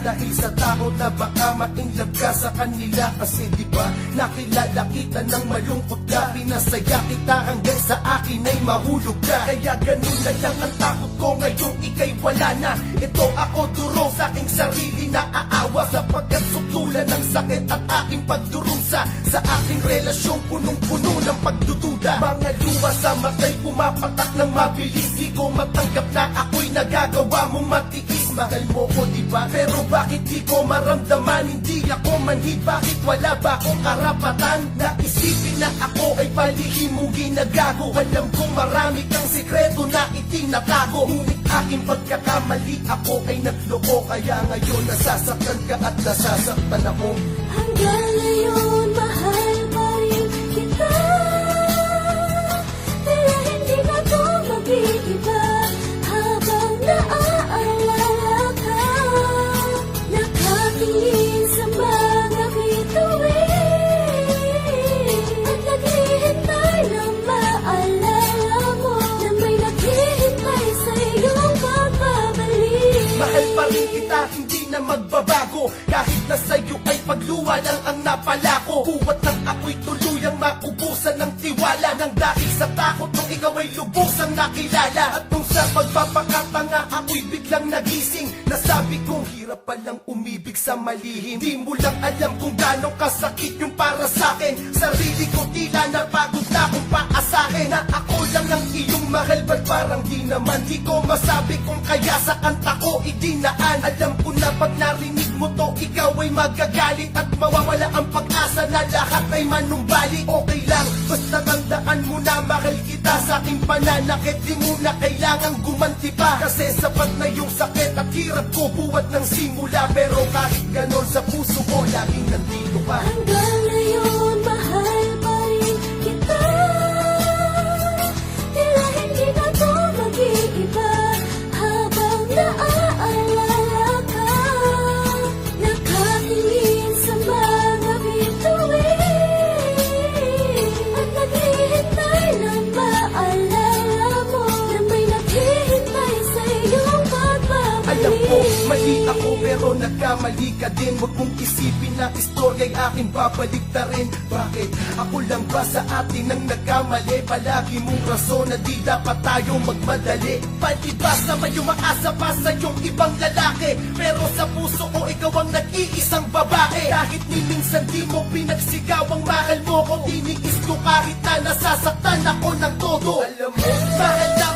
dahil sa tao na baka mainlove ka sa kanila. Kasi diba nakilala kita ng malungkot ka, pinasaya kita hanggang sa akin ay mahulog ka. Kaya ganun na lang ang takot ko ngayong ika'y wala na. Ito ako durong sa aking sarili na aawa, sapagkat sutulan ng sakit at aking pagdurusa. Sa aking relasyong punong-puno ng pagdududa, mga luha sa matay pumapatak ng mabilis. Di ko matanggap na ako'y nagagawa mong matiis. Mahal mo ko diba, pero bakit di ko maramdaman? Hindi ako manhid, bakit wala ba akong karapatan na isipin na ako ay palihim mong ginagago? Alam kong marami kang sikreto na itinatago, ngunit aking pagkakamali ako ay nagloko. Kaya ngayon nasasaktan ka at nasasaktan ako. Hanggang ngayon mahal pa rin kita, pero hindi na to mag-iiba. Habang naaalala ka, nakatingin sa mga bituin, at naghihintay na maalala mo na may naghihintay sa iyong pagbabalik. Mahal pa rin kita, hindi na magbabago, kahit na sa'yo ay pagluwa lang ang napala ko. Buwat ng ako'y tuluyang maubusan ng tiwala, nang dahil sa takot nung ikaw ay lubusang nakilala. At nung sa pagpapakatanga ako'y biglang nagising, nasabi kong hirap palang umibig sa malihim. Di mo lang alam kung gano'ng kasakit yung para sa'kin. Sarili ko tila napagod na akong paasahin na ako lang ang iyong mahal. Ba't parang di naman? Di ko masabi kung kaya sa kanta ko idinaan. Alam ko na pag narinig mo to, ikaw ay magagalit at mawawala ang pag-asa na lahat ay manumbalik. Okay lang, basta tandaan mo na mahal kita. Sa aking pananakit di mo na kailangang gumanti pa, kasi sapat na yung sakit at hirap ko buwat ng simula. Pero kahit ganon sa puso ko laging nandito ka. Hanggang ngayon mahal pa rin kita, tila hindi na to mag-iiba. Habang naaalala ka, nakatingin sa mga bituin, at naghihintay na maalala mo na may naghihintay sa iyong pagbabalik. Alam ko, mali ako pero nagkamali ka din. Huwag mong isipin na istorya'y aking babaliktarin. Bakit? Ako lang ba sa atin ang nagkamali? Palagi mong rason na di dapat tayo magmadali. Palibas na may umaasa pa sa iyong ibang lalaki, pero sa puso ko ikaw ang nag-iisang babae. Kahit ni minsan di mo pinagsigaw ang mahal mo ko, tiniis ko kahit na nasasaktan ako ng todo. Alam mo,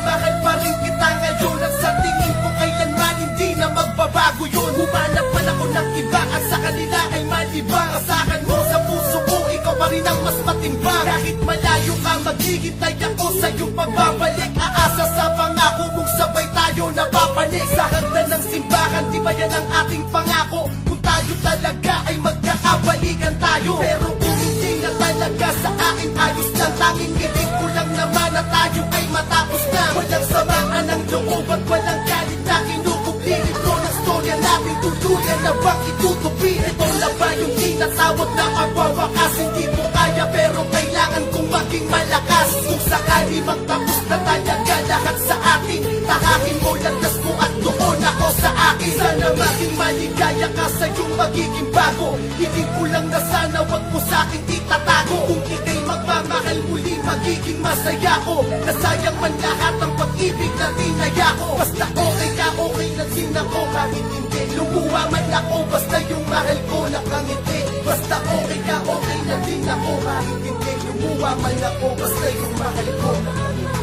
mahal pa rin kita ngayon, at sa tingin ko kailanman hindi na magbabago yun. Humanap man ako ng iba at sa kanila ay malibang. Asahan mo sa puso ko, ikaw pa rin ang mas matimbang. Kahit malayo ka, maghihintay ako sa iyong pagbabalik. Aasa sa pangako mong sabay tayo napapanik. Sa hagdan ng simbahan, di ba yan ang ating pangako? Kung tayo talaga ay magkakabalikan tayo. Pero kung hindi na talaga sa akin, ayos lang. Tanging ngilin ko lang naman na tayo ay matapos na. Walang samaan ng loob at walang galit na kinukubli. Ito ng storya natin, tuluyan na bang itutupi? Ito na ba yung tinatawag na pagwawakas? Hindi mo kaya pero kailangan kong maging malakas. Kung sakali magtapos na talaga lahat sa atin, takakin mo landas mo at doon ako sa akin. Sana maging maligaya ka sa iyong magiging bago. Hiling ko lang na sana wag mo sa akin itatago. Kung ika'y magmamahal muli, magiging masaya ko. Nasayang man lahat ang pag-ibig na tinaya ko. Basta okay ka, okay na din ako. Kahit hindi lumuha man ako, basta yung mahal ko nakangiti. Basta okay ka, okay na din ako. Kahit hindi lumuha man ako, basta yung mahal ko nakangiti.